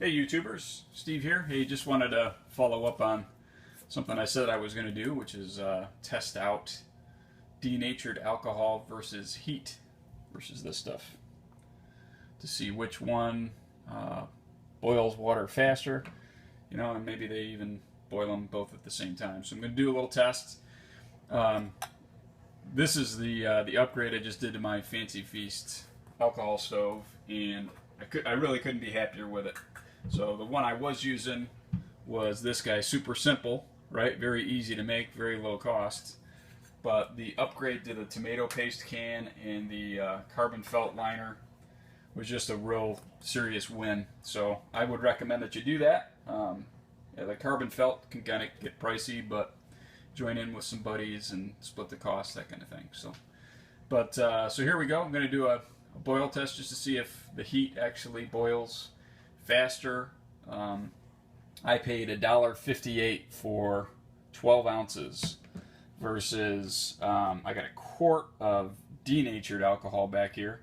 Hey YouTubers, Steve here. Hey, just wanted to follow up on something I said I was going to do, which is test out denatured alcohol versus HEET versus this stuff to see which one boils water faster, and maybe they even boil them both at the same time. So I'm going to do a little test. This is the upgrade I just did to my Fancy Feast alcohol stove, and I really couldn't be happier with it. So the one I was using was this guy, super simple, right? Very easy to make, very low cost. But the upgrade to the tomato paste can and the carbon felt liner was just a real serious win. So I would recommend that you do that. The carbon felt can kind of get pricey, but join in with some buddies and split the cost, that kind of thing. So here we go. I'm going to do a boil test just to see if the HEET actually boils faster. I paid $1.58 for 12 ounces versus I got a quart of denatured alcohol back here.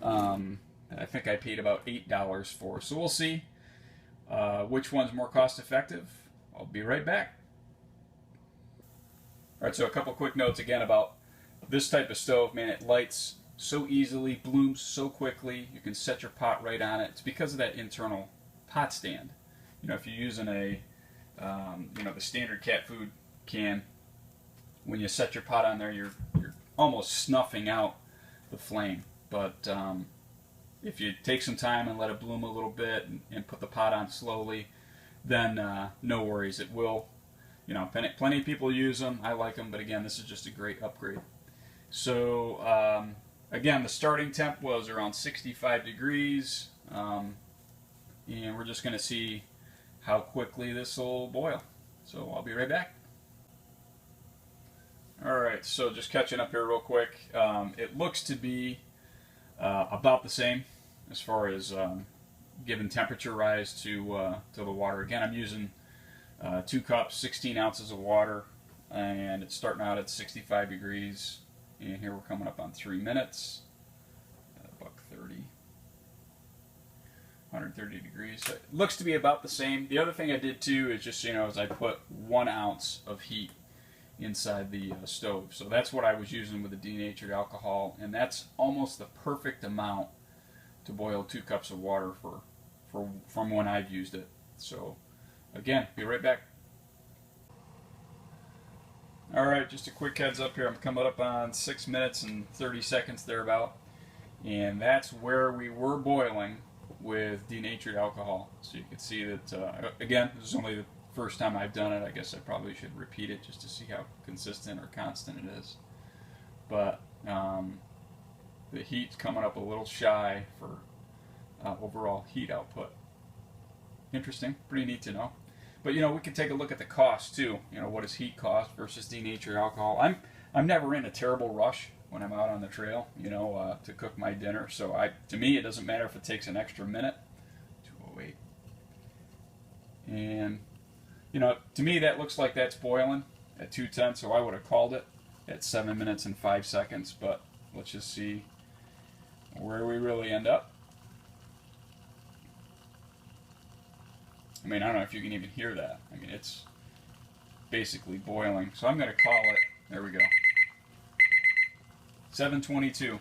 I think I paid about $8 for. So we'll see which one's more cost effective. I'll be right back. Alright, so a couple quick notes again about this type of stove. Man, it lights so easily, blooms so quickly. You can set your pot right on it. It's because of that internal pot stand. If you're using a the standard cat food can, when you set your pot on there, you're almost snuffing out the flame. But if you take some time and let it bloom a little bit and put the pot on slowly, then no worries. It will. Plenty of people use them. I like them, but again, this is just a great upgrade. So again, the starting temp was around 65 degrees, and we're just going to see how quickly this will boil. So I'll be right back. Alright, so just catching up here real quick. It looks to be about the same as far as giving temperature rise to the water. Again, I'm using 2 cups, 16 ounces of water, and it's starting out at 65 degrees. And here we're coming up on 3 minutes. $1.30. 130 degrees. So it looks to be about the same. The other thing I did too is just, is I put 1 ounce of HEET inside the stove. So that's what I was using with the denatured alcohol, and that's almost the perfect amount to boil 2 cups of water from when I've used it. So again, be right back. Alright, just a quick heads up here. I'm coming up on 6 minutes and 30 seconds thereabout, and that's where we were boiling with denatured alcohol. So you can see that, again, this is only the first time I've done it. I guess I probably should repeat it just to see how consistent or constant it is. But the HEET's coming up a little shy for overall heat output. Interesting, pretty neat to know. But we can take a look at the cost too. What does HEET cost versus denatured alcohol? I'm never in a terrible rush when I'm out on the trail, to cook my dinner. So to me, it doesn't matter if it takes an extra minute. 208. And to me, that looks like that's boiling at 210. So I would have called it at 7 minutes and 5 seconds. But let's just see where we really end up. I don't know if you can even hear that. It's basically boiling. So I'm going to call it, there we go, 7:22.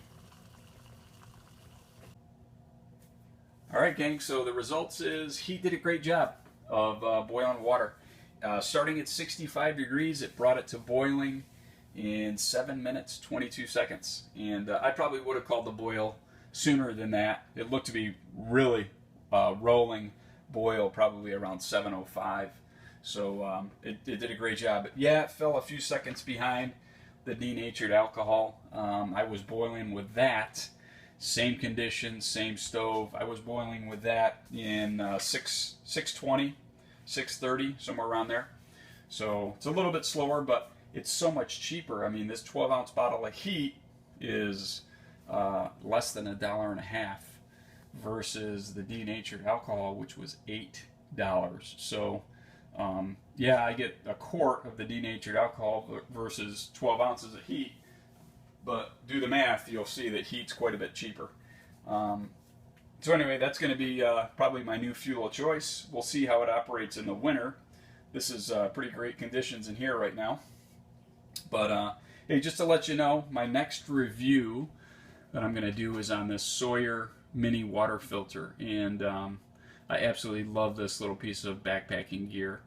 Alright gang, so the results is HEET did a great job of boiling water. Starting at 65 degrees, it brought it to boiling in 7 minutes, 22 seconds. And I probably would have called the boil sooner than that. It looked to be really rolling boil probably around 7:05. So it did a great job. But yeah, it fell a few seconds behind the denatured alcohol. I was boiling with that, same conditions, same stove. I was boiling with that in 6:20, 6:30, somewhere around there. So it's a little bit slower, but it's so much cheaper. This 12-ounce bottle of HEET is less than $1.50 versus the denatured alcohol, which was $8. So yeah, I get a quart of the denatured alcohol versus 12 ounces of HEET, but do the math, you'll see that HEET's quite a bit cheaper. So anyway, that's going to be probably my new fuel of choice. We'll see how it operates in the winter. This is pretty great conditions in here right now. But hey, just to let you know, my next review that I'm going to do is on this Sawyer mini water filter. And I absolutely love this little piece of backpacking gear.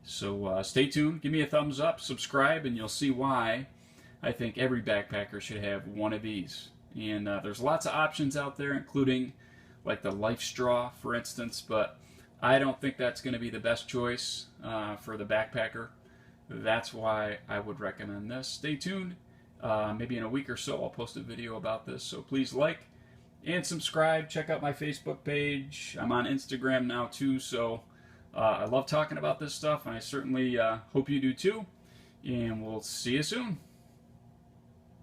So stay tuned, give me a thumbs up, subscribe, and you'll see why I think every backpacker should have one of these. And there's lots of options out there, including like the Life Straw, for instance, but I don't think that's going to be the best choice for the backpacker. That's why I would recommend this. Stay tuned. Maybe in a week or so I'll post a video about this, so please like and subscribe. Check out my Facebook page. I'm on Instagram now too, so I love talking about this stuff, and I certainly hope you do too. And we'll see you soon.